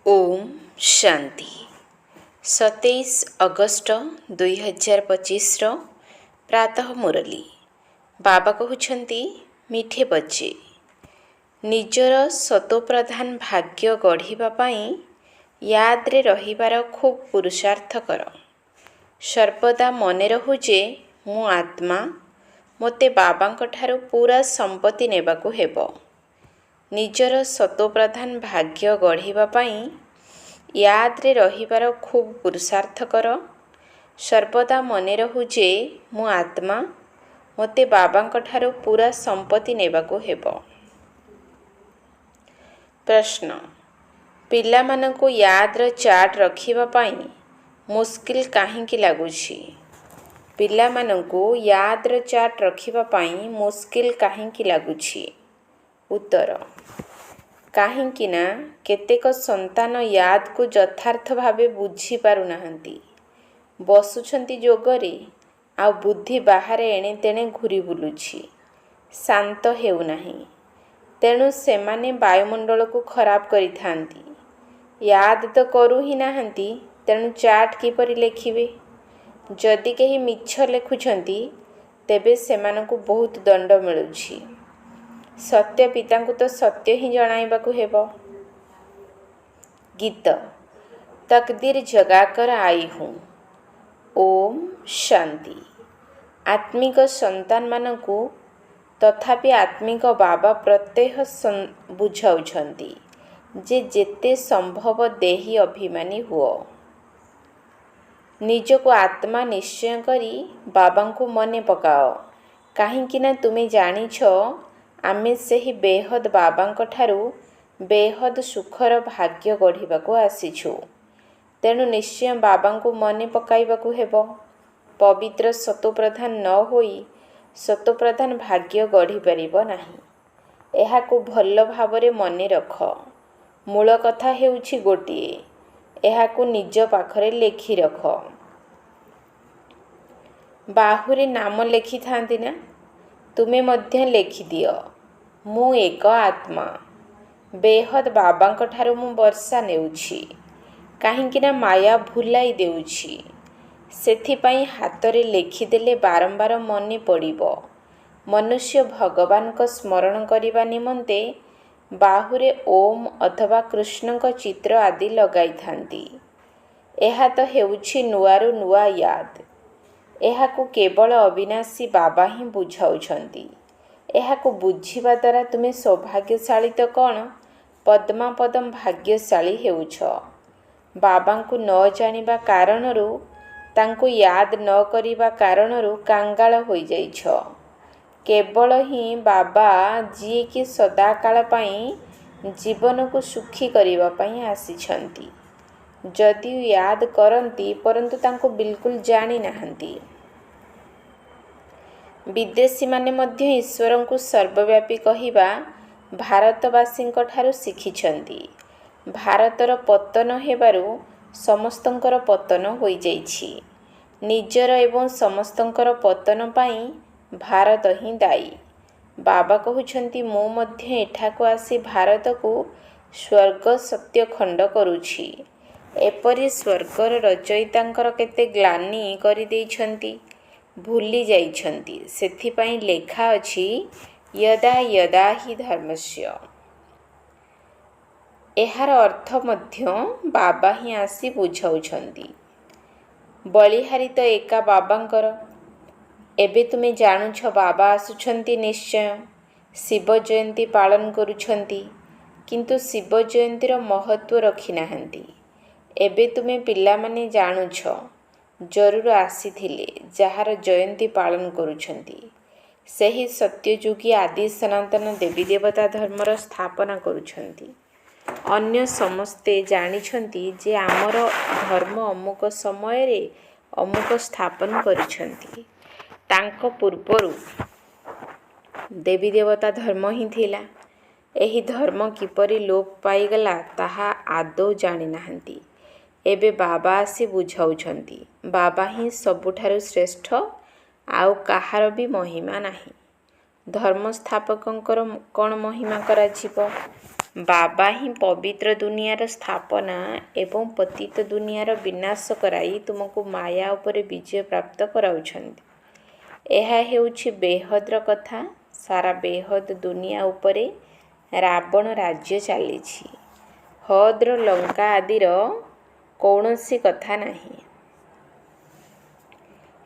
Om Shanti 27 August 2025 प्रातः मुरली बाबा कहते मिठे बच्चे निजर सतोप्रधान भाग्य गढ़ापी याद्रे रहिबार खूब पुरुषार्थ कर। सर्वदा मने रहू जे मु आत्मा मोते बाबांक ठारू पूरा संपत्ति नेबाकू हेबो। निजर सतोप्रधान भाग्य गढ़ापी याद्रे रहिबार खूब पुरुषार्थ कर। सर्वदा मने रहू जे मु आत्मा मोते बाबांक ठारू पूरा संपत्ति नेबाकू हेबो। प्रश्न पिलामानंकु याद्र चार्ट रखिबा पई मुश्किल काहींकी लागुछि? पिलामानंकु याद्र चार्ट रखिबा पई मुश्किल काहींकी लागुछि? उत्तर काहींकी ना केतेक संतान याद को यथार्थ भावे बुझी पारु नाहंती। बसुछंती जोगरे आ बुद्धि बाहरे एणे तेणे घुरी बुलुछि, शांत हेउ नाही। तेणु सेमाने वायुमंडल को खराब करि थांती। याद तो करू ही नाहंती, तेणु चार्ट किपरि लेखिबे? जदि केही मिछ लेखुछंती तेबे सेमानकु बहुत दंड मिलुछि। सत्य पितांकु तो सत्य ही जणाइबाकू हेबो। गीत तकदीर जगाकर आई हूँ। ओम शांति आत्मिक संतान मानकु तथापि आत्मिक बाबा प्रत्यह बुझाउछंती जे जेते संभव देही अभिमानी हुओ। निजको आत्मा निश्चय करी बाबांकु मने पकाओ, काहींकी ना तुमे जानिछ आमे सेही बेहद बाबांक ठारू बेहद सुखर भाग्य गढ़िबाकू आसीछु। तेणु निश्चय बाबांकु मने पकाइबाकू हेबो। पवित्र सतोप्रधान न होई सतोप्रधान भाग्य गढ़ी परिबो नाही। एहाकू भल्ल भावरे मने रख। मूल कथा हेउछि गोटिए, एहाकू निज पाखरे लेखि रख। बाहुरे नाम लेखि थांती ना, तुमे मध्य लेखि दियो मु एक आत्मा। बेहद बाबांक ठारू मु वर्षा नेउछि, काहींकी ना माया भुलाई देउछि। सेथिपाई हातरे लेखिदेले बारंबार मने पड़िबो। मनुष्य भगवानक स्मरण करिबा निमंते बाहुरे ओम अथवा कृष्णक चित्र आदि लगाई थांती। एहा तो हेउछि नुआरु नुआ याद। एहाकू केवल अविनाशी बाबा ही बुझाउछंती। एहाकू बुझिबा द्वारा तुमे सौभाग्यशाली तो कौन पद्मापदम भाग्यशाली हेउछ। बाबांकू न जानिबा कारणरू तांकू याद न करिबा कारणरू कांगाल होई जाइछ। केवल ही बाबा जी की सदाकाल पई जीवन को सुखी करिबा पई आसीछंती। जदि याद करंती परंतु तांको बिल्कुल जानी नाहंती। विदेशी माने मध्य ईश्वरं को सर्वव्यापी कहिबा भारतवासींक ठारू शिखिछंती। भारतर पतन हेबारू समस्तंकर पतन होई जाइछि। निजर एवं समस्तंकर पतन पाई भारत ही दायी। बाबा कहउछंती मु मध्य एठाको आसी भारत को स्वर्ग सत्य खंड करुछि। एपरि स्वर्गर रचयितांकर केते ग्लानि करि देइछंती, भूली जाइछंती। सेथिपाई लेखा अछि यदा यदा हि धर्मस्य। एहार अर्थ मध्य बाबा ही आसी बुझाउछंती। बलिहारी तो एका बाबांकर। एबे तुमे जानुछ बाबा आसुछंती निश्चय। शिव जयंती पालन करुछंती, किंतु शिव जयंतीर महत्व रखि नाहंती। एबे तुमे पिला माने जानुछ जरूर आसीथिले जहार जयंती पालन करुछंती। सेही सत्ययुगी आदि सनातन देवी देवता धर्मर स्थापना करुछंती। अन्य समस्ते जानिछंती जे आमर धर्म अमुक समय रे अमुक स्थापन करिछंती। तांको पूर्वरु देवी देवता धर्म ही थिला। एही धर्म किपरि लोप पाइगला ताहा आदौ जानि नाहंती। एबे बाबा आसी बुझाउछंती। बाबा ही सबुठारु श्रेष्ठ, आउ काहार भी महिमा नाही। धर्म स्थापकंकर कौन महिमा कराजिबो? ବାବା ହିଁ ପବିତ୍ର ଦୁନିଆର ସ୍ଥାପନା ଏବଂ ପତିତ ଦୁନିଆର ବିନାଶ କରାଇ ତୁମକୁ ମାୟା ଉପରେ ବିଜୟ ପ୍ରାପ୍ତ କରାଉଛନ୍ତି। ଏହା ହେଉଛି ବେହଦର କଥା। ସାରା ବେହଦ ଦୁନିଆ ଉପରେ ରାବଣ ରାଜ୍ୟ ଚାଲିଛି। ହଦ୍ର ଲଙ୍କା ଆଦିର କୌଣସି କଥା ନାହିଁ।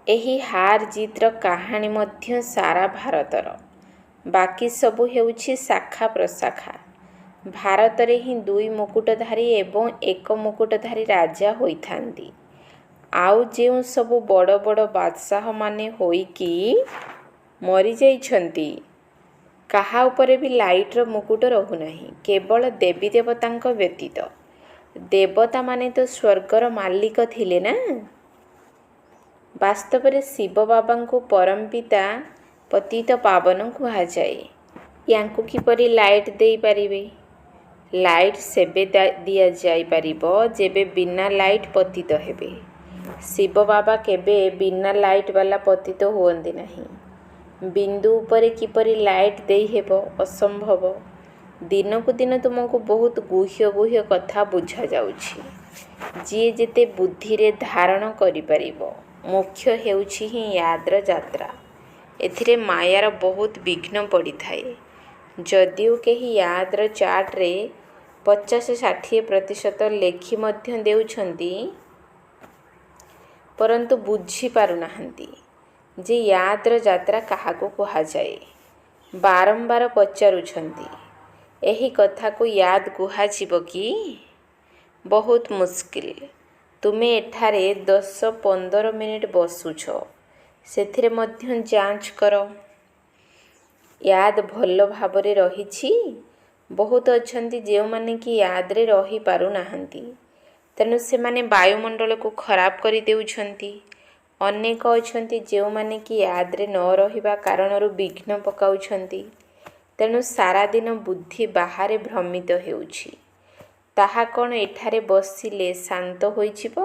ଏହି ହାର ଜିତ୍ର କାହାଣୀ ମଧ୍ୟ ସାରା ଭାରତର। ବାକି ସବୁ ହେଉଛି ଶାଖା ପ୍ରଶାଖା। ଭାରତରେ ହିଁ 2 ମୁକୁଟଧାରୀ ଏବଂ 1 ମୁକୁଟଧାରୀ ରାଜା ହୋଇଥାନ୍ତି। ଆଉ ଯେଉଁ ସବୁ ବଡ଼ ବଡ଼ ବାଦଶାହମାନେ ହୋଇକି ମରିଯାଇଛନ୍ତି, କାହା ଉପରେ ବି ଲାଇଟ୍ର ମୁକୁଟ ରହୁନାହିଁ, କେବଳ ଦେବୀ ଦେବତାଙ୍କ ବ୍ୟତୀତ। ଦେବତାମାନେ ତ ସ୍ୱର୍ଗର ମାଲିକ ଥିଲେ ନା। ବାସ୍ତବରେ ଶିବ ବାବାଙ୍କୁ ପରମ ପିତା ପତିତ ପାବନ କୁହାଯାଏ। ୟାଙ୍କୁ କିପରି ଲାଇଟ୍ ଦେଇପାରିବେ? ଲାଇଟ୍ ସେବେ ଦିଆଯାଇପାରିବ ଯେବେ ବିନା ଲାଇଟ୍ ପତିତ ହେବେ। ଶିବ ବାବା କେବେ ବିନା ଲାଇଟ୍ ବାଲା ପତିତ ହୁଅନ୍ତି ନାହିଁ। ବିନ୍ଦୁ ଉପରେ କିପରି ଲାଇଟ୍ ଦେଇହେବ? ଅସମ୍ଭବ। ଦିନକୁ ଦିନ ତୁମକୁ ବହୁତ ଗୁହ୍ୟ କଥା ବୁଝାଯାଉଛି। ଯିଏ ଯେତେ ବୁଦ୍ଧିରେ ଧାରଣ କରିପାରିବ। ମୁଖ୍ୟ ହେଉଛି ହିଁ ୟାଦ୍ର ଯାତ୍ରା। ଏଥିରେ ମାୟାର ବହୁତ ବିଘ୍ନ ପଡ଼ିଥାଏ। ଯଦିଓ କେହି ୟାଦ୍ର ଚାର୍ଟରେ 50-60% ଲେଖି ମଧ୍ୟ ଦେଉଛନ୍ତି, ପରନ୍ତୁ ବୁଝିପାରୁନାହାନ୍ତି ଯେ ୟାଦ୍ର ଯାତ୍ରା କାହାକୁ କୁହାଯାଏ। ବାରମ୍ବାର ପଚାରୁଛନ୍ତି, ଏହି କଥାକୁ ୟାଦ୍ କୁହାଯିବ କି? ବହୁତ ମୁସ୍କିଲ। ତୁମେ ଏଠାରେ 10-15 ମିନିଟ୍ ବସୁଛ, ସେଥିରେ ମଧ୍ୟ ଯାଞ୍ଚ କର। ୟାଦ୍ ଭଲ ଭାବରେ ରହିଛି? ବହୁତ ଅଛନ୍ତି ଯେଉଁମାନେ କି ୟାଦ୍ରେ ରହିପାରୁନାହାନ୍ତି, ତେଣୁ ସେମାନେ ବାୟୁମଣ୍ଡଳକୁ ଖରାପ କରିଦେଉଛନ୍ତି। ଅନେକ ଅଛନ୍ତି ଯେଉଁମାନେ କି ୟାଦ୍ରେ ନ ରହିବା କାରଣରୁ ବିଘ୍ନ ପକାଉଛନ୍ତି, ତେଣୁ ସାରାଦିନ ବୁଦ୍ଧି ବାହାରେ ଭ୍ରମିତ ହେଉଛି। ତାହା କ'ଣ ଏଠାରେ ବସିଲେ ଶାନ୍ତ ହୋଇଯିବ?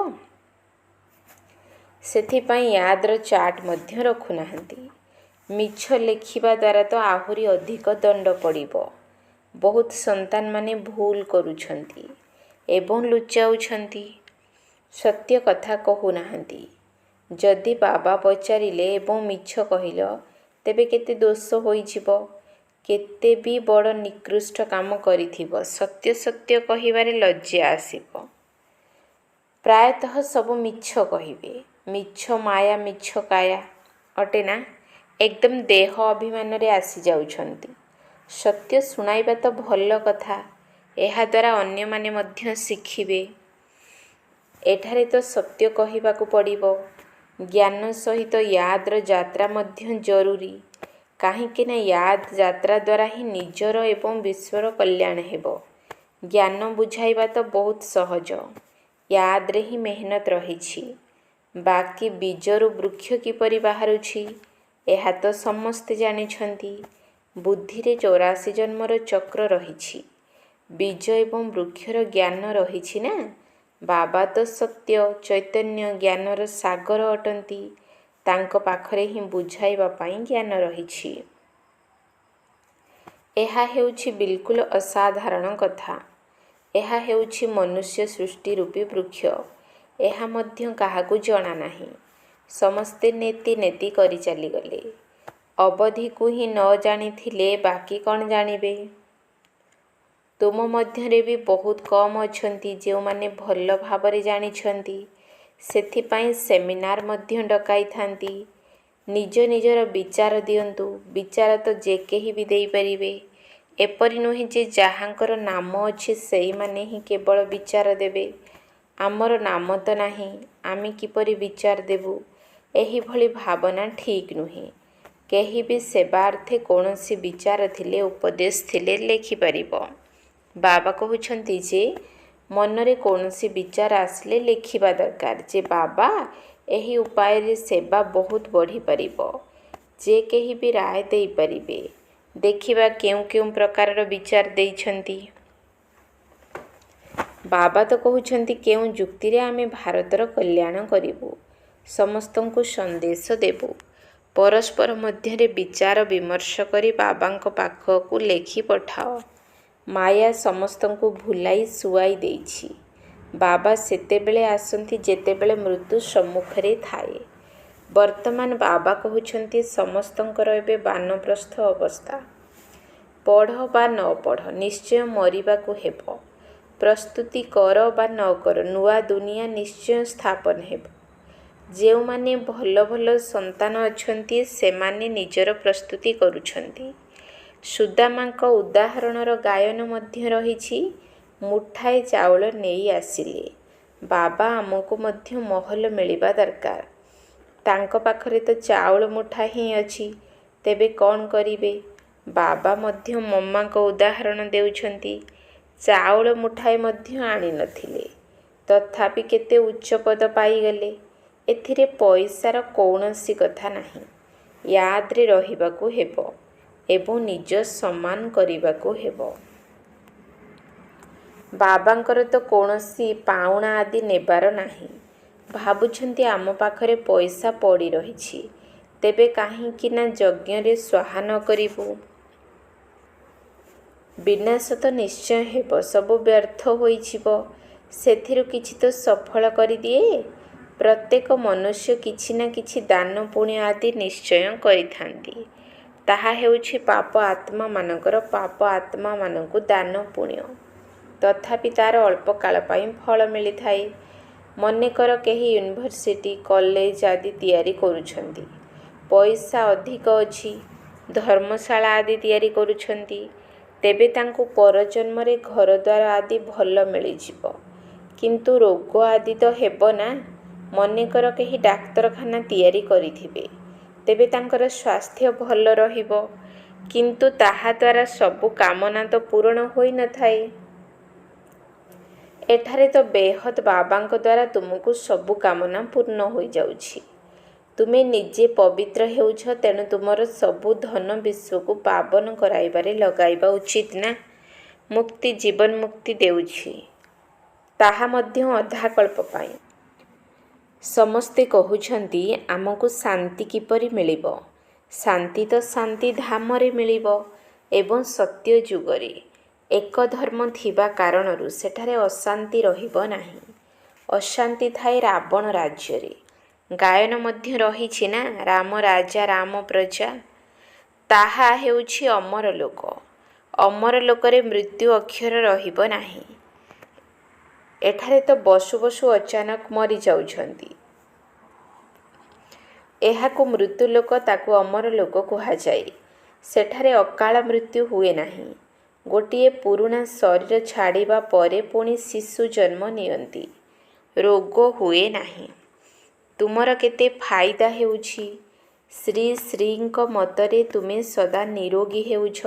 ସେଥିପାଇଁ ୟାଦ୍ର ଚାର୍ଟ ମଧ୍ୟ ରଖୁନାହାନ୍ତି। ମିଛ ଲେଖିବା ଦ୍ୱାରା ତ ଆହୁରି ଅଧିକ ଦଣ୍ଡ ପଡ଼ିବ। ବହୁତ ସନ୍ତାନମାନେ ଭୁଲ କରୁଛନ୍ତି ଏବଂ ଲୁଚାଉଛନ୍ତି, ସତ୍ୟ କଥା କହୁନାହାନ୍ତି। ଯଦି ବାବା ପଚାରିଲେ ଏବଂ ମିଛ କହିଲ, ତେବେ କେତେ ଦୋଷ ହୋଇଯିବ। କେତେ ବି ବଡ଼ ନିକୃଷ୍ଟ କାମ କରିଥିବ, ସତ୍ୟ କହିବାରେ ଲଜ୍ଜା ଆସିବ। ପ୍ରାୟତଃ ସବୁ ମିଛ କହିବେ। ମିଛ ମାୟା ମିଛ କାୟା ଅଟେ ନା? ଏକଦମ ଦେହ ଅଭିମାନରେ ଆସିଯାଉଛନ୍ତି। ସତ୍ୟ ଶୁଣାଇବା ତ ଭଲ କଥା, ଏହାଦ୍ୱାରା ଅନ୍ୟମାନେ ମଧ୍ୟ ଶିଖିବେ। ଏଠାରେ ତ ସତ୍ୟ କହିବାକୁ ପଡ଼ିବ। ଜ୍ଞାନ ସହିତ ୟାଦ୍ର ଯାତ୍ରା ମଧ୍ୟ ଜରୁରୀ। କାହିଁକି ନା ୟାଦ୍ ଯାତ୍ରା ଦ୍ୱାରା ହିଁ ନିଜର ଏବଂ ବିଶ୍ୱର କଲ୍ୟାଣ ହେବ। ଜ୍ଞାନ ବୁଝାଇବା ତ ବହୁତ ସହଜ, ୟାଦ୍ରେ ହିଁ ମେହନତ ରହିଛି। ବାକି ବୀଜରୁ ବୃକ୍ଷ କିପରି ବାହାରୁଛି, ଏହା ତ ସମସ୍ତେ ଜାଣିଛନ୍ତି। ବୁଦ୍ଧିରେ 84 ଜନ୍ମର ଚକ୍ର ରହିଛି। ବୀଜ ଏବଂ ବୃକ୍ଷର ଜ୍ଞାନ ରହିଛି ନା। ବାବା ତ ସତ୍ୟ ଚୈତନ୍ୟ ଜ୍ଞାନର ସାଗର ଅଟନ୍ତି। ତାଙ୍କ ପାଖରେ ହିଁ ବୁଝାଇବା ପାଇଁ ଜ୍ଞାନ ରହିଛି। ଏହା ହେଉଛି ବିଲକୁଲ ଅସାଧାରଣ କଥା। ଏହା ହେଉଛି ମନୁଷ୍ୟ ସୃଷ୍ଟି ରୂପୀ ବୃକ୍ଷ। ଏହା ମଧ୍ୟ କାହାକୁ ଜଣା ନାହିଁ। ସମସ୍ତେ ନେତି କରି ଚାଲିଗଲେ। ଅବଧିକୁ ହିଁ ନ ଜାଣିଥିଲେ ବାକି କ'ଣ ଜାଣିବେ? ତୁମ ମଧ୍ୟରେ ବି ବହୁତ କମ୍ ଅଛନ୍ତି ଯେଉଁମାନେ ଭଲ ଭାବରେ ଜାଣିଛନ୍ତି। ସେଥିପାଇଁ ସେମିନାର ମଧ୍ୟ ଡକାଇଥାନ୍ତି। ନିଜ ନିଜର ବିଚାର ଦିଅନ୍ତୁ। ବିଚାର ତ ଯେ କେହି ବି ଦେଇପାରିବେ। ଏପରି ନୁହେଁ ଯେ ଯାହାଙ୍କର ନାମ ଅଛି ସେଇମାନେ ହିଁ କେବଳ ବିଚାର ଦେବେ। ଆମର ନାମ ତ ନାହିଁ, ଆମେ କିପରି ବିଚାର ଦେବୁ? ଏହିଭଳି ଭାବନା ଠିକ୍ ନୁହେଁ। କେହି ବି ସେବାର୍ଥେ କୌଣସି ବିଚାର ଥିଲେ, ଉପଦେଶ ଥିଲେ ଲେଖିପାରିବ। ବାବା କହୁଛନ୍ତି ଯେ ମନରେ କୌଣସି ବିଚାର ଆସିଲେ ଲେଖିବା ଦରକାର ଯେ ବାବା, ଏହି ଉପାୟରେ ସେବା ବହୁତ ବଢ଼ିପାରିବ। ଯେ କେହି ବି ରାୟ ଦେଇପାରିବେ। ଦେଖିବା କେଉଁ କେଉଁ ପ୍ରକାରର ବିଚାର ଦେଇଛନ୍ତି। ବାବା ତ କହୁଛନ୍ତି କେଉଁ ଯୁକ୍ତିରେ ଆମେ ଭାରତର କଲ୍ୟାଣ କରିବୁ, ସମସ୍ତଙ୍କୁ ସନ୍ଦେଶ ଦେବୁ। ପରସ୍ପର ମଧ୍ୟରେ ବିଚାର ବିମର୍ଶ କରି ବାବାଙ୍କ ପାଖକୁ ଲେଖି ପଠାଅ। ମାୟା ସମସ୍ତଙ୍କୁ ଭୁଲାଇ ଶୁଆଇ ଦେଇଛି। ବାବା ସେତେବେଳେ ଆସନ୍ତି ଯେତେବେଳେ ମୃତ୍ୟୁ ସମ୍ମୁଖରେ ଥାଏ। ବର୍ତ୍ତମାନ ବାବା କହୁଛନ୍ତି ସମସ୍ତଙ୍କର ଏବେ ବାନପ୍ରସ୍ଥ ଅବସ୍ଥା। ପଢ଼ ବା ନ ପଢ଼ ନିଶ୍ଚୟ ମରିବାକୁ ହେବ। ପ୍ରସ୍ତୁତି କର ବା ନ କର ନୂଆ ଦୁନିଆ ନିଶ୍ଚୟ ସ୍ଥାପନ ହେବ। ଯେଉଁମାନେ ଭଲ ଭଲ ସନ୍ତାନ ଅଛନ୍ତି ସେମାନେ ନିଜର ପ୍ରସ୍ତୁତି କରୁଛନ୍ତି। ସୁଦାମାଙ୍କ ଉଦାହରଣର ଗାୟନ ମଧ୍ୟ ରହିଛି। ମୁଠାଏ ଚାଉଳ ନେଇ ଆସିଲେ। ବାବା ଆମକୁ ମଧ୍ୟ ମହଲ ମିଳିବା ଦରକାର। ତାଙ୍କ ପାଖରେ ତ ଚାଉଳ ମୁଠା ହିଁ ଅଛି, ତେବେ କ'ଣ କରିବେ? ବାବା ମଧ୍ୟ ମମ୍ମାଙ୍କ ଉଦାହରଣ ଦେଉଛନ୍ତି। ଚାଉଳ ମୁଠାଏ ମଧ୍ୟ ଆଣିନଥିଲେ, ତଥାପି କେତେ ଉଚ୍ଚ ପଦ ପାଇଗଲେ। ଏଥିରେ ପଇସାର କୌଣସି କଥା ନାହିଁ। ୟାଦରେ ରହିବାକୁ ହେବ ଏବଂ ନିଜ ସମ୍ମାନ କରିବାକୁ ହେବ। ବାବାଙ୍କର ତ କୌଣସି ପାଉଣା ଆଦି ନେବାର ନାହିଁ। ଭାବୁଛନ୍ତି ଆମ ପାଖରେ ପଇସା ପଡ଼ି ରହିଛି, ତେବେ କାହିଁକି ନା ଯଜ୍ଞରେ ସ୍ୱାହା ନ କରିବୁ? ବିନାଶ ତ ନିଶ୍ଚୟ ହେବ, ସବୁ ବ୍ୟର୍ଥ ହୋଇଯିବ। ସେଥିରୁ କିଛି ତ ସଫଳ କରିଦିଏ। ପ୍ରତ୍ୟେକ ମନୁଷ୍ୟ କିଛି ନା କିଛି ଦାନ ପୁଣ୍ୟ ଆଦି ନିଶ୍ଚୟ କରିଥାନ୍ତି। ତାହା ହେଉଛି ପାପ ଆତ୍ମାମାନଙ୍କୁ ଦାନ ପୁଣ୍ୟ। ତଥାପି ତା'ର ଅଳ୍ପ କାଳ ପାଇଁ ଫଳ ମିଳିଥାଏ। ମନେକର କେହି ୟୁନିଭର୍ସିଟି, କଲେଜ ଆଦି ତିଆରି କରୁଛନ୍ତି। ପଇସା ଅଧିକ ଅଛି, ଧର୍ମଶାଳା ଆଦି ତିଆରି କରୁଛନ୍ତି। ତେବେ ତାଙ୍କୁ ପରଜନ୍ମରେ ଘରଦ୍ୱାର ଆଦି ଭଲ ମିଳିଯିବ। କିନ୍ତୁ ରୋଗ ଆଦି ତ ହେବ ନା। ମନେକର କେହି ଡାକ୍ତରଖାନା ତିଆରି କରିଥିବେ, ତେବେ ତାଙ୍କର ସ୍ୱାସ୍ଥ୍ୟ ଭଲ ରହିବ। କିନ୍ତୁ ତାହା ଦ୍ୱାରା ସବୁ କାମନା ତ ପୂରଣ ହୋଇନଥାଏ। ଏଠାରେ ତ ବେହଦ୍ ବାବାଙ୍କ ଦ୍ୱାରା ତୁମକୁ ସବୁ କାମନା ପୂର୍ଣ୍ଣ ହୋଇଯାଉଛି। ତୁମେ ନିଜେ ପବିତ୍ର ହେଉଛ, ତେଣୁ ତୁମର ସବୁ ଧନ ବିଶ୍ୱକୁ ପାବନ କରାଇବାରେ ଲଗାଇବା ଉଚିତ ନା। ମୁକ୍ତି ଜୀବନ ମୁକ୍ତି ଦେଉଛି, ତାହା ମଧ୍ୟ ଅଧାକଳ୍ପ ପାଇଁ। ସମସ୍ତେ କହୁଛନ୍ତି ଆମକୁ ଶାନ୍ତି କିପରି ମିଳିବ? ଶାନ୍ତି ତ ଶାନ୍ତି ଧାମରେ ମିଳିବ ଏବଂ ସତ୍ୟ ଯୁଗରେ। ଏକ ଧର୍ମ ଥିବା କାରଣରୁ ସେଠାରେ ଅଶାନ୍ତି ରହିବ ନାହିଁ। ଅଶାନ୍ତି ଥାଏ ରାବଣ ରାଜ୍ୟରେ। ଗାୟନ ମଧ୍ୟ ରହିଛି ନା, ରାମ ରାଜା ରାମ ପ୍ରଜା। ତାହା ହେଉଛି ଅମର ଲୋକ। ଅମର ଲୋକରେ ମୃତ୍ୟୁ ଅକ୍ଷର ରହିବ ନାହିଁ। ଏଠାରେ ତ ବସୁ ବସୁ ଅଚାନକ ମରିଯାଉଛନ୍ତି। ଏହାକୁ ମୃତ୍ୟୁଲୋକ, ତାକୁ ଅମର ଲୋକ କୁହାଯାଏ। ସେଠାରେ ଅକାଳ ମୃତ୍ୟୁ ହୁଏ ନାହିଁ। ଗୋଟିଏ ପୁରୁଣା ଶରୀର ଛାଡ଼ିବା ପରେ ପୁଣି ଶିଶୁ ଜନ୍ମ ନିଅନ୍ତି। ରୋଗ ହୁଏ ନାହିଁ। ତୁମର କେତେ ଫାଇଦା ହେଉଛି। ଶ୍ରୀ ଶ୍ରୀଙ୍କ ମତରେ ତୁମେ ସଦା ନିରୋଗୀ ହେଉଛ।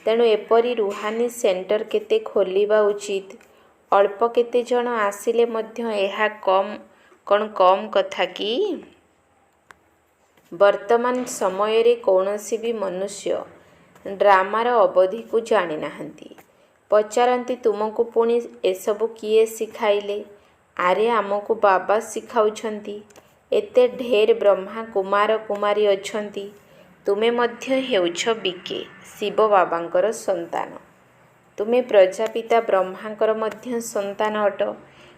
ତେଣୁ ଏପରି ରୁହାନୀ ସେଣ୍ଟର କେତେ ଖୋଲିବା ଉଚିତ। ଅଳ୍ପ କେତେ ଜଣ ଆସିଲେ ମଧ୍ୟ ଏହା କ'ଣ କମ୍ କଥା କି? ବର୍ତ୍ତମାନ ସମୟରେ କୌଣସି ବି ମନୁଷ୍ୟ ଡ୍ରାମାର ଅବଧିକୁ ଜାଣିନାହାନ୍ତି। ପଚାରନ୍ତି ତୁମକୁ ପୁଣି ଏସବୁ କିଏ ଶିଖାଇଲେ? ଆରେ ଆମକୁ ବାବା ଶିଖାଉଛନ୍ତି। ଏତେ ଢେର ବ୍ରହ୍ମା କୁମାର କୁମାରୀ ଅଛନ୍ତି। ତୁମେ ମଧ୍ୟ ହେଉଛ ବିକେ, ଶିବ ବାବାଙ୍କର ସନ୍ତାନ। ତୁମେ ପ୍ରଜାପିତା ବ୍ରହ୍ମାଙ୍କର ମଧ୍ୟ ସନ୍ତାନ ଅଟ।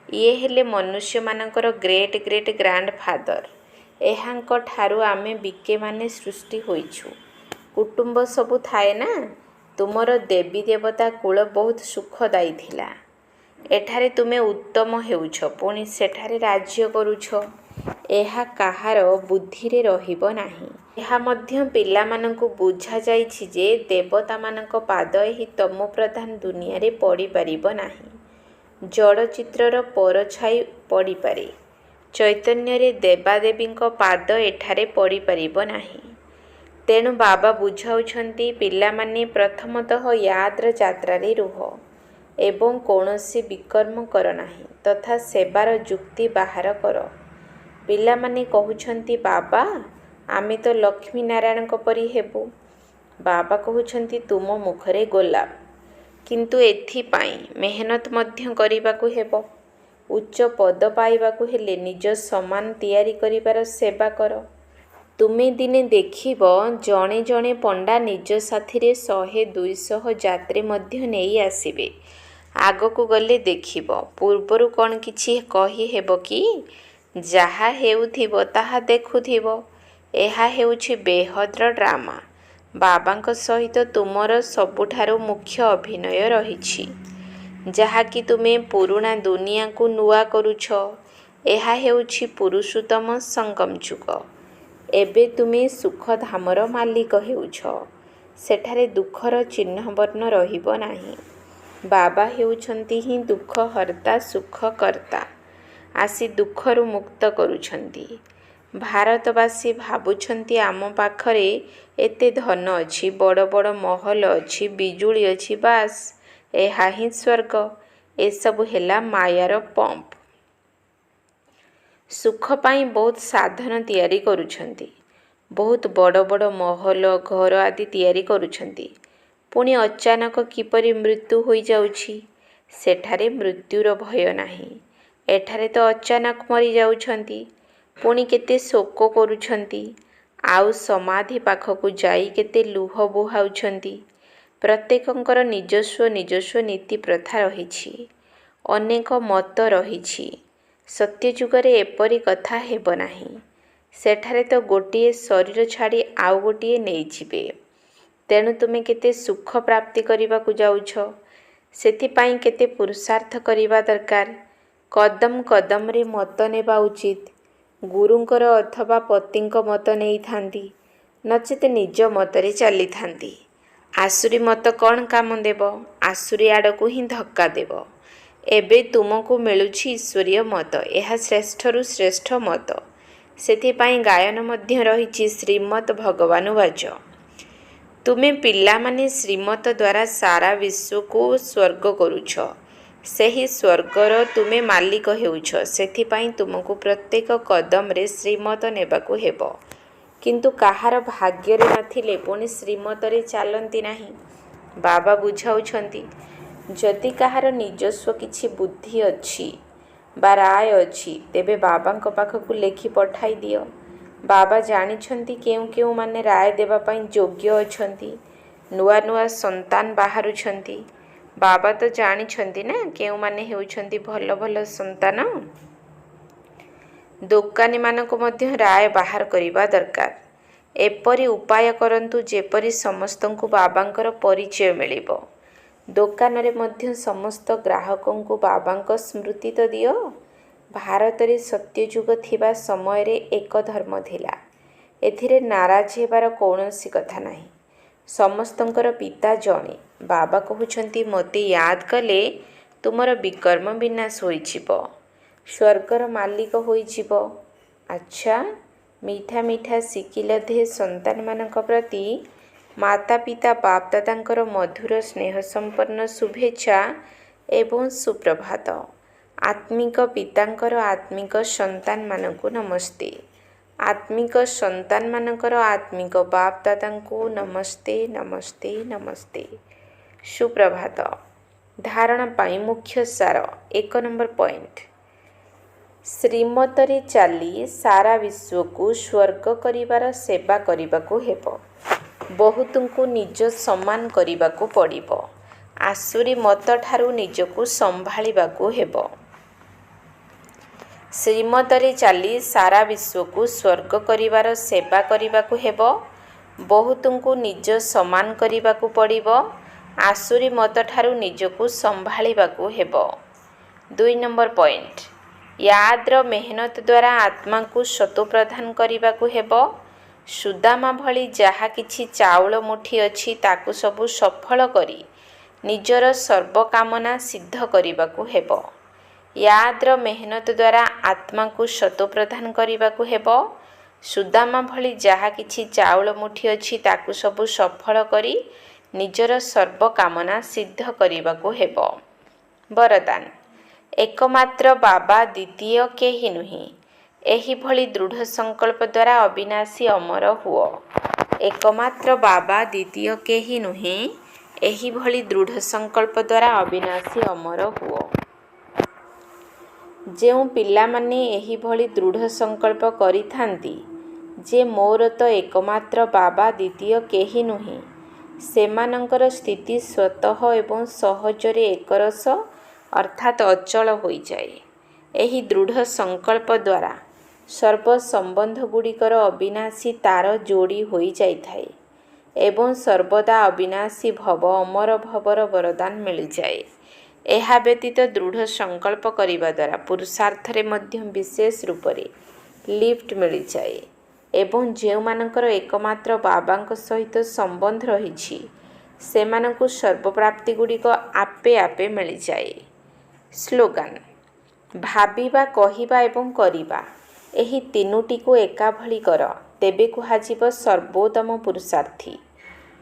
ଇଏ ହେଲେ ମନୁଷ୍ୟମାନଙ୍କର ଗ୍ରେଟ୍ ଗ୍ରେଟ୍ ଗ୍ରାଣ୍ଡ ଫାଦର। ଏହାଙ୍କ ଠାରୁ ଆମେ ବିକେମାନେ ସୃଷ୍ଟି ହୋଇଛୁ। କୁଟୁମ୍ବ ସବୁ ଥାଏ ନା। ତୁମର ଦେବୀ ଦେବତା କୁଳ ବହୁତ ସୁଖଦାୟୀ ଥିଲା। ଏଠାରେ ତୁମେ ଉତ୍ତମ ହେଉଛ, ପୁଣି ସେଠାରେ ରାଜ୍ୟ କରୁଛ। ଏହା କାହାର ବୁଦ୍ଧିରେ ରହିବ ନାହିଁ। ଏହା ମଧ୍ୟ ପିଲାମାନଙ୍କୁ ବୁଝାଯାଇଛି ଯେ ଦେବତାମାନଙ୍କ ପାଦ ଏହି ତମୋପ୍ରଧାନ ଦୁନିଆରେ ପଡ଼ିପାରିବ ନାହିଁ। ଜଡ଼ଚିତ୍ରର ପରଛାଇ ପଡ଼ିପାରେ, ଚୈତନ୍ୟରେ ଦେବାଦେବୀଙ୍କ ପାଦ ଏଠାରେ ପଡ଼ିପାରିବ ନାହିଁ। ତେଣୁ ବାବା ବୁଝାଉଛନ୍ତି ପିଲାମାନେ ପ୍ରଥମତଃ ୟାଦ୍ର ଯାତ୍ରାରେ ରୁହ ଏବଂ କୌଣସି ବିକର୍ମ କର ନାହିଁ ତଥା ସେବାର ଯୁକ୍ତି ବାହାର କର। ପିଲାମାନେ କହୁଛନ୍ତି ବାବା ଆମେ ତ ଲକ୍ଷ୍ମୀ ନାରାୟଣଙ୍କ ପରି ହେବୁ। ବାବା କହୁଛନ୍ତି ତୁମ ମୁଖରେ ଗୋଲାପ, କିନ୍ତୁ ଏଥିପାଇଁ ମେହନତ ମଧ୍ୟ କରିବାକୁ ହେବ। ଉଚ୍ଚ ପଦ ପାଇବାକୁ ହେଲେ ନିଜ ସମାନ ତିଆରି କରିବାର ସେବା କର। ତୁମେ ଦିନେ ଦେଖିବ ଜଣେ ଜଣେ ପଣ୍ଡା ନିଜ ସାଥିରେ 100-200 ଯାତ୍ରୀ ମଧ୍ୟ ନେଇ ଆସିବେ। ଆଗକୁ ଗଲେ ଦେଖିବ। ପୂର୍ବରୁ କ'ଣ କିଛି କହି ହେବ କି? ଯାହା ହେଉଥିବ ତାହା ଦେଖୁଥିବ। ଏହା ହେଉଛି ବେହଦର ଡ୍ରାମା। ବାବାଙ୍କ ସହିତ ତୁମର ସବୁଠାରୁ ମୁଖ୍ୟ ଅଭିନୟ ରହିଛି, ଯାହାକି ତୁମେ ପୁରୁଣା ଦୁନିଆକୁ ନୂଆ କରୁଛ। ଏହା ହେଉଛି ପୁରୁଷୋତ୍ତମ ସଙ୍ଗମ ଯୁଗ। ଏବେ ତୁମେ ସୁଖଧାମର ମାଲିକ ହେଉଛ। ସେଠାରେ ଦୁଃଖର ଚିହ୍ନବର୍ଣ୍ଣ ରହିବ ନାହିଁ। ବାବା ହେଉଛନ୍ତି ହିଁ ଦୁଃଖ ହର୍ତ୍ତା ସୁଖକର୍ତ୍ତା। ଆସି ଦୁଃଖରୁ ମୁକ୍ତ କରୁଛନ୍ତି। ଭାରତବାସୀ ଭାବୁଛନ୍ତି ଆମ ପାଖରେ ଏତେ ଧନ ଅଛି, ବଡ଼ ବଡ଼ ମହଲ ଅଛି, ବିଜୁଳି ଅଛି, ବାସ୍ ଏହା ହିଁ ସ୍ୱର୍ଗ। ଏସବୁ ହେଲା ମାୟାର ପମ୍ପ। ସୁଖ ପାଇଁ ବହୁତ ସାଧନ ତିଆରି କରୁଛନ୍ତି। ବହୁତ ବଡ଼ ବଡ଼ ମହଲ ଘର ଆଦି ତିଆରି କରୁଛନ୍ତି। ପୁଣି ଅଚାନକ କିପରି ମୃତ୍ୟୁ ହୋଇଯାଉଛି। ସେଠାରେ ମୃତ୍ୟୁର ଭୟ ନାହିଁ। ଏଠାରେ ତ ଅଚାନକ ମରିଯାଉଛନ୍ତି। ପୁଣି କେତେ ଶୋକ କରୁଛନ୍ତି। ଆଉ ସମାଧି ପାଖକୁ ଯାଇ କେତେ ଲୁହ ବୁହାଉଛନ୍ତି। ପ୍ରତ୍ୟେକଙ୍କର ନିଜସ୍ୱ ନୀତି ପ୍ରଥା ରହିଛି। ଅନେକ ମତ ରହିଛି। ସତ୍ୟଯୁଗରେ ଏପରି କଥା ହେବ ନାହିଁ। ସେଠାରେ ତ ଗୋଟିଏ ଶରୀର ଛାଡ଼ି ଆଉ ଗୋଟିଏ ନେଇଯିବେ। ତେଣୁ ତୁମେ କେତେ ସୁଖ ପ୍ରାପ୍ତି କରିବାକୁ ଯାଉଛ। ସେଥିପାଇଁ କେତେ ପୁରୁଷାର୍ଥ କରିବା ଦରକାର। କଦମ କଦମରେ ମତ ନେବା ଉଚିତ। ଗୁରୁଙ୍କର ଅଥବା ପତିଙ୍କ ମତ ନେଇଥାନ୍ତି, ନଚେତ ନିଜ ମତରେ ଚାଲିଥାନ୍ତି। ଆସୁରୀ ମତ କ'ଣ କାମ ଦେବ? ଆସୁରୀ ଆଡ଼କୁ ହିଁ ଧକ୍କା ଦେବ। ଏବେ ତୁମକୁ ମିଳୁଛି ଈଶ୍ୱରୀୟ ମତ। ଏହା ଶ୍ରେଷ୍ଠରୁ ଶ୍ରେଷ୍ଠ ମତ। ସେଥିପାଇଁ ଗାୟନ ମଧ୍ୟ ରହିଛି ଶ୍ରୀମଦ୍ ଭଗବାନୁବାଚ। ତୁମେ ପିଲାମାନେ ଶ୍ରୀମତ ଦ୍ୱାରା ସାରା ବିଶ୍ୱକୁ ସ୍ୱର୍ଗ କରୁଛ। ସେହି ସ୍ୱର୍ଗର ତୁମେ ମାଲିକ ହେଉଛ। ସେଥିପାଇଁ ତୁମକୁ ପ୍ରତ୍ୟେକ କଦମରେ ଶ୍ରୀମତ ନେବାକୁ ହେବ। କିନ୍ତୁ କାହାର ଭାଗ୍ୟରେ ନଥିଲେ ପୁଣି ଶ୍ରୀମତରେ ଚାଲନ୍ତି ନାହିଁ। ବାବା ବୁଝାଉଛନ୍ତି, ଯଦି କାହାର ନିଜସ୍ୱ କିଛି ବୁଦ୍ଧି ଅଛି ବା ରାୟ ଅଛି, ତେବେ ବାବାଙ୍କ ପାଖକୁ ଲେଖି ପଠାଇ ଦିଅ। ବାବା ଜାଣିଛନ୍ତି କେଉଁମାନେ ରାୟ ଦେବା ପାଇଁ ଯୋଗ୍ୟ ଅଛନ୍ତି। ନୂଆ ନୂଆ ସନ୍ତାନ ବାହାରୁଛନ୍ତି। ବାବା ତ ଜାଣିଛନ୍ତି ନା କେଉଁମାନେ ହେଉଛନ୍ତି ଭଲ ଭଲ ସନ୍ତାନ। ଦୋକାନୀମାନଙ୍କୁ ମଧ୍ୟ ରାୟ ବାହାର କରିବା ଦରକାର। ଏପରି ଉପାୟ କରନ୍ତୁ ଯେପରି ସମସ୍ତଙ୍କୁ ବାବାଙ୍କର ପରିଚୟ ମିଳିବ। ଦୋକାନରେ ମଧ୍ୟ ସମସ୍ତ ଗ୍ରାହକଙ୍କୁ ବାବାଙ୍କ ସ୍ମୃତି ତ ଦିଅ। ଭାରତରେ ସତ୍ୟଯୁଗ ଥିବା ସମୟରେ ଏକ ଧର୍ମ ଥିଲା। ଏଥିରେ ନାରାଜ ହେବାର କୌଣସି କଥା ନାହିଁ। ସମସ୍ତଙ୍କର ପିତା ଜଣେ। ବାବା କହୁଛନ୍ତି, ମୋତେ ୟାଦ କଲେ ତୁମର ବିକର୍ମ ବିନାଶ ହୋଇଯିବ, ସ୍ୱର୍ଗର ମାଲିକ ହୋଇଯିବ। ଆଚ୍ଛା, ମିଠା ମିଠା ଶିଖିଲ ଦେ ସନ୍ତାନମାନଙ୍କ ପ୍ରତି ମାତା ପିତା ବାପଦାଦାଙ୍କର ମଧୁର ସ୍ନେହ ସମ୍ପନ୍ନ ଶୁଭେଚ୍ଛା ଏବଂ ସୁପ୍ରଭାତ। ଆତ୍ମିକ ପିତାଙ୍କର ଆତ୍ମିକ ସନ୍ତାନମାନଙ୍କୁ ନମସ୍ତେ। ଆତ୍ମିକ ସନ୍ତାନମାନଙ୍କର ଆତ୍ମିକ ବାପଦାଦାଙ୍କୁ ନମସ୍ତେ ନମସ୍ତେ ନମସ୍ତେ। ସୁପ୍ରଭାତ। ଧାରଣା ପାଇଁ ମୁଖ୍ୟ ସାର। 1 ନମ୍ବର ପଏଣ୍ଟ। ଶ୍ରୀମତରେ ଚାଲି ସାରା ବିଶ୍ୱକୁ ସ୍ୱର୍ଗ କରିବାର ସେବା କରିବାକୁ ହେବ। ବହୁତଙ୍କୁ ନିଜ ସମାନ କରିବାକୁ ପଡ଼ିବ। ଆସୁରୀ ମତଠାରୁ ନିଜକୁ ସମ୍ଭାଳିବାକୁ ହେବ। ଶ୍ରୀମତରେ ଚାଲି ସାରା ବିଶ୍ୱକୁ ସ୍ୱର୍ଗ କରିବାର ସେବା କରିବାକୁ ହେବ। ବହୁତଙ୍କୁ ନିଜ ସମାନ କରିବାକୁ ପଡ଼ିବ। ଆସୁରୀ ମତଠାରୁ ନିଜକୁ ସମ୍ଭାଳିବାକୁ ହେବ। 2 ନମ୍ବର ପଏଣ୍ଟ। ୟାଦର ମେହନତ ଦ୍ୱାରା ଆତ୍ମାକୁ ସତୋ ପ୍ରଦାନ କରିବାକୁ ହେବ। ସୁଦାମା ଭଳି ଯାହା କିଛି ଚାଉଳ ମୁଠି ଅଛି ତାକୁ ସବୁ ସଫଳ କରି ନିଜର ସର୍ବକାମନା ସିଦ୍ଧ କରିବାକୁ ହେବ। ୟାଦର ମେହନତ ଦ୍ୱାରା ଆତ୍ମାକୁ ସତୋ ପ୍ରଦାନ କରିବାକୁ ହେବ। ସୁଦାମା ଭଳି ଯାହା କିଛି ଚାଉଳ ମୁଠି ଅଛି ତାକୁ ସବୁ ସଫଳ କରି ନିଜର ସର୍ବକାମନା ସିଦ୍ଧ କରିବାକୁ ହେବ। ବରଦାନ। ଏକମାତ୍ର ବାବା, ଦ୍ୱିତୀୟ କେହି ନୁହେଁ। ଏହିଭଳି ଦୃଢ଼ ସଂକଳ୍ପ ଦ୍ୱାରା ଅବିନାଶୀ ଅମର ହୁଅ। ଏକମାତ୍ର ବାବା, ଦ୍ୱିତୀୟ କେହି ନୁହେଁ। ଏହିଭଳି ଦୃଢ଼ ସଂକଳ୍ପ ଦ୍ୱାରା ଅବିନାଶୀ ଅମର ହୁଅ। ଯେଉଁ ପିଲାମାନେ ଏହିଭଳି ଦୃଢ଼ ସଂକଳ୍ପ କରିଥାନ୍ତି, ଯେ ମୋର ତ ଏକମାତ୍ର ବାବା, ଦ୍ୱିତୀୟ କେହି ନୁହେଁ। ସେମାନଙ୍କର ସ୍ଥିତି ସ୍ୱତଃ ଏବଂ ସହଜରେ ଏକରସ ଅର୍ଥାତ୍ ଅଚଳ ହୋଇଯାଏ। ଏହି ଦୃଢ଼ ସଂକଳ୍ପ ଦ୍ୱାରା ସର୍ବ ସମ୍ବନ୍ଧଗୁଡ଼ିକର ଅବିନାଶୀ ତାର ଯୋଡ଼ି ହୋଇଯାଇଥାଏ ଏବଂ ସର୍ବଦା ଅବିନାଶୀ ଭବ ଅମର ଭବର ବରଦାନ ମିଳିଯାଏ। ଏହା ବ୍ୟତୀତ ଦୃଢ଼ ସଂକଳ୍ପ କରିବା ଦ୍ୱାରା ପୁରୁଷାର୍ଥରେ ମଧ୍ୟ ବିଶେଷ ରୂପରେ ଲିଫ୍ଟ ମିଳିଯାଏ ଏବଂ ଯେଉଁମାନଙ୍କର ଏକମାତ୍ର ବାବାଙ୍କ ସହିତ ସମ୍ବନ୍ଧ ରହିଛି ସେମାନଙ୍କୁ ସର୍ବପ୍ରାପ୍ତିଗୁଡ଼ିକ ଆପେ ଆପେ ମିଳିଯାଏ। ସ୍ଲୋଗାନ: ଭାବିବା, କହିବା ଏବଂ କରିବା ଏହି ତିନୋଟିକୁ ଏକାଭଳି କର, ତେବେ କୁହାଯିବ ସର୍ବୋତ୍ତମ ପୁରୁଷାର୍ଥୀ।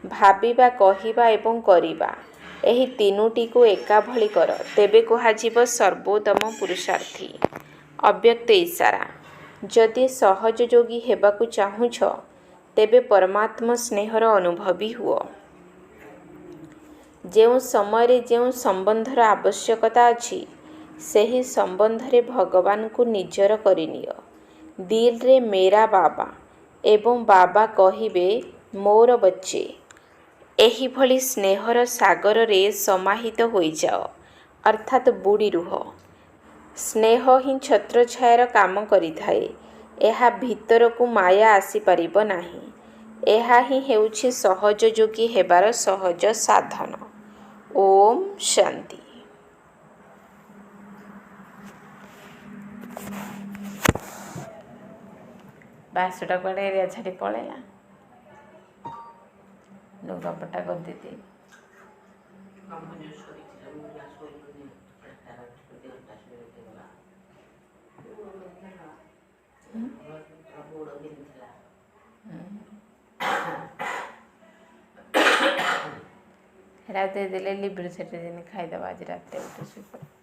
ଭାବିବା, କହିବା ଏବଂ କରିବା ଏହି ତିନୋଟିକୁ ଏକାଭଳି କର, ତେବେ କୁହାଯିବ ସର୍ବୋତ୍ତମ ପୁରୁଷାର୍ଥୀ। ଅବ୍ୟକ୍ତ ଇସାରା: ଯଦି ସହଜ ଯୋଗୀ ହେବାକୁ ଚାହୁଁଛ ତେବେ ପରମାତ୍ମ ସ୍ନେହର ଅନୁଭବୀ ହୁଅ। ଯେଉଁ ସମୟରେ ଯେଉଁ ସମ୍ବନ୍ଧର ଆବଶ୍ୟକତା ଅଛି ସେହି ସମ୍ବନ୍ଧରେ ଭଗବାନଙ୍କୁ ନିଜର କରିନିଅ। ଦିଲ୍ରେ ମେରା ବାବା ଏବଂ ବାବା କହିବେ ମୋର ବଚ୍ଚେ। ଏହିଭଳି ସ୍ନେହର ସାଗରରେ ସମାହିତ ହୋଇଯାଅ ଅର୍ଥାତ୍ ବୁଡ଼ି ରୁହ। ସ୍ନେହ ହିଁ ଛତ୍ରଛାୟାର କାମ କରିଥାଏ। ଏହା ଭିତରକୁ ମାୟା ଆସିପାରିବ ନାହିଁ। ଏହା ହିଁ ହେଉଛି ସହଜ ଯୋଗୀ ହେବାର ସହଜ ସାଧନ। ଓମ୍ ଶାନ୍ତି। ବାସୁଟା କୁଆଡ଼େ ଏରିଆ ଛାଡ଼ି ପଳେଇଲା। ଲୁଗାପଟା ଗଦିଦେଇ ହେରା ଦେଇଦେଲେ ଲିବିଡ଼ି ସେଠି ଯେମିତି ଖାଇଦେବା ଆଜି ରାତିରେ ଗୋଟେ ଶୋଇପଡ଼ିବ।